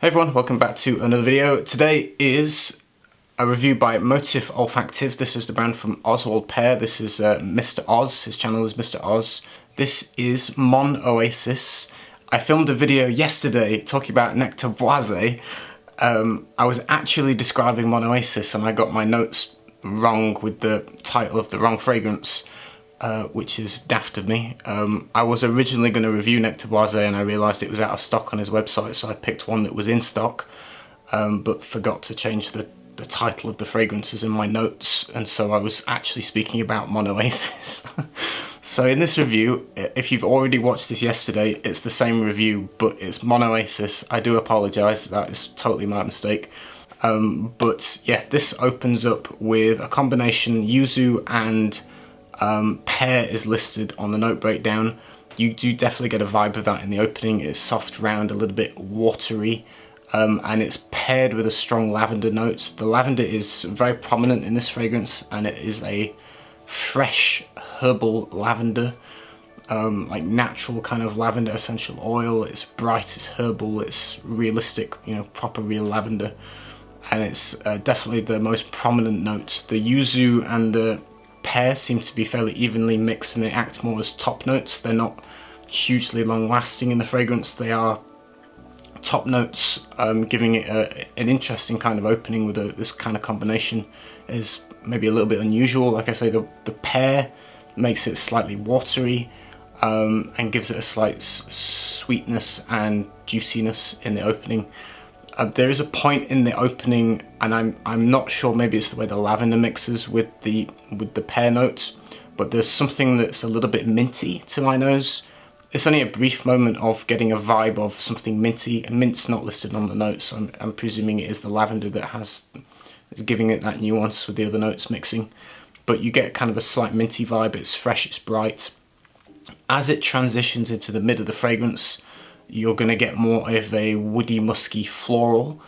Hey everyone, welcome back to another video. Today is a review by Motif Olfactif. This is the brand from Oswald Pear. This is Mr. Oz. His channel is Mr. Oz. This is Mon Oasis. I filmed a video yesterday talking about Nectar Boisé. I was actually describing Mon Oasis and I got my notes wrong with the title of the wrong fragrance. Which is daft of me. I was originally going to review Nectar Boisé and I realised it was out of stock on his website, so I picked one that was in stock, but forgot to change the title of the fragrances in my notes, and so I was actually speaking about Mon Oasis. So in this review, if you've already watched this yesterday, it's the same review, but it's Mon Oasis. I do apologise, that is totally my mistake. But yeah, this opens up with a combination yuzu and pear is listed on the note breakdown. You do definitely get a vibe of that in the opening. It's soft, round, a little bit watery, and it's paired with a strong lavender note. The lavender is very prominent in this fragrance, and it is a fresh herbal lavender, like natural kind of lavender essential oil. It's bright, it's herbal, it's realistic, you know, proper real lavender, and it's definitely the most prominent note. The yuzu and the pear seem to be fairly evenly mixed and they act more as top notes. They're not hugely long lasting in the fragrance. They are top notes, giving it an interesting kind of opening with this kind of combination. Is maybe a little bit unusual. Like I say, the pear makes it slightly watery, and gives it a slight sweetness and juiciness in the opening. There is a point in the opening, and I'm not sure, maybe it's the way the lavender mixes with the pear notes, but there's something that's a little bit minty to my nose. It's only a brief moment of getting a vibe of something minty. Mint's not listed on the notes, so I'm presuming it is the lavender that is giving it that nuance with the other notes mixing. But you get kind of a slight minty vibe. It's fresh, it's bright. As it transitions into the mid of the fragrance, you're going to get more of a woody, musky floral.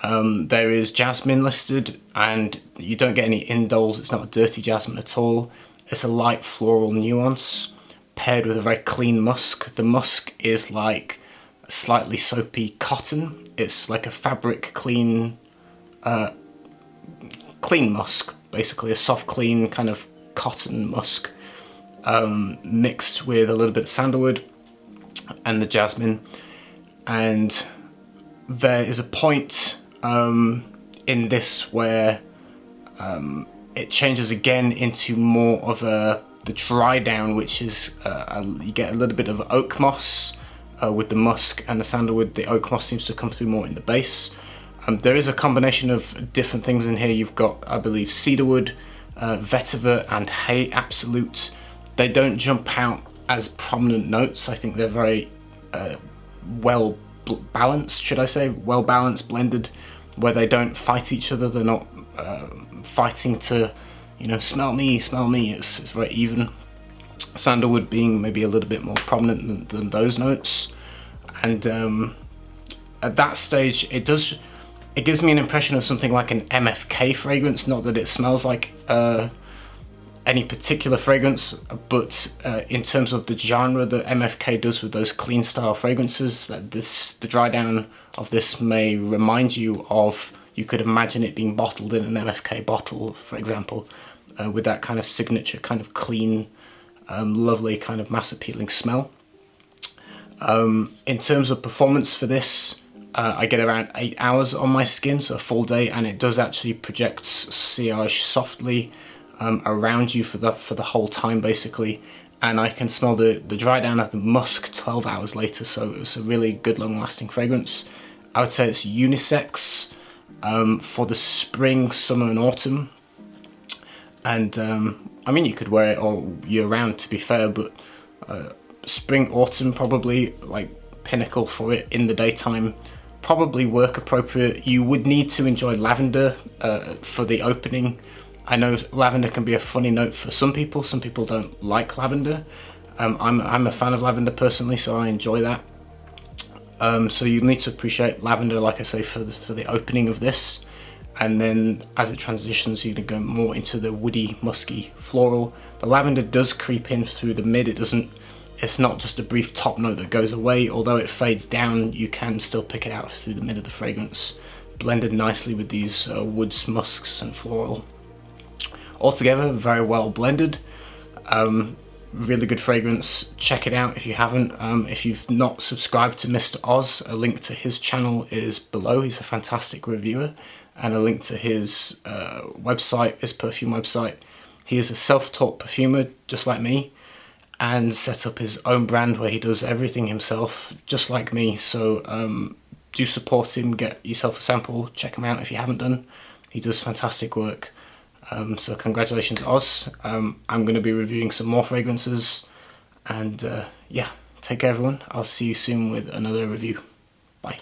There is jasmine listed, and you don't get any indoles. It's not a dirty jasmine at all. It's a light floral nuance paired with a very clean musk. The musk is like slightly soapy cotton. It's like a fabric clean musk, basically a soft, clean kind of cotton musk, mixed with a little bit of sandalwood and the jasmine. And there is a point in this where it changes again into more of the dry down, which is you get a little bit of oak moss with the musk and the sandalwood. The oak moss seems to come through more in the base. There is a combination of different things in here. You've got, I believe, cedarwood, vetiver and hay absolute. They don't jump out as prominent notes. I think they're very well balanced, should I say, well balanced, blended, where they don't fight each other. They're not fighting to, you know, smell me. It's very even. Sandalwood being maybe a little bit more prominent than those notes, and at that stage it gives me an impression of something like an MFK fragrance. Not that it smells like any particular fragrance, but in terms of the genre that MFK does with those clean style fragrances, that the dry down of this may remind you of. You could imagine it being bottled in an MFK bottle, for example, with that kind of signature, kind of clean, lovely kind of mass appealing smell. In terms of performance for this, I get around 8 hours on my skin, so a full day, and it does actually project sillage softly around you for the whole time, basically. And I can smell the dry down of the musk 12 hours later, so it's a really good long lasting fragrance. I would say it's unisex for the spring, summer and autumn. And I mean, you could wear it all year round, to be fair, but spring, autumn probably like pinnacle for it. In the daytime, probably work appropriate. You would need to enjoy lavender for the opening. I know lavender can be a funny note for some people. Some people don't like lavender. I'm a fan of lavender personally, so I enjoy that. So you need to appreciate lavender, like I say, for the opening of this. And then as it transitions, you're going to go more into the woody, musky, floral. The lavender does creep in through the mid. It It's not just a brief top note that goes away. Although it fades down, you can still pick it out through the mid of the fragrance, blended nicely with these woods, musks and floral. Altogether, very well blended. Really good fragrance. Check it out if you haven't. If you've not subscribed to Mr. Oz, a link to his channel is below. He's a fantastic reviewer, and a link to his website, his perfume website. He is a self-taught perfumer just like me, and set up his own brand where he does everything himself just like me. So do support him, get yourself a sample, check him out if you haven't done. He does fantastic work. So congratulations, Oz. I'm going to be reviewing some more fragrances, and yeah, take care everyone. I'll see you soon with another review. Bye.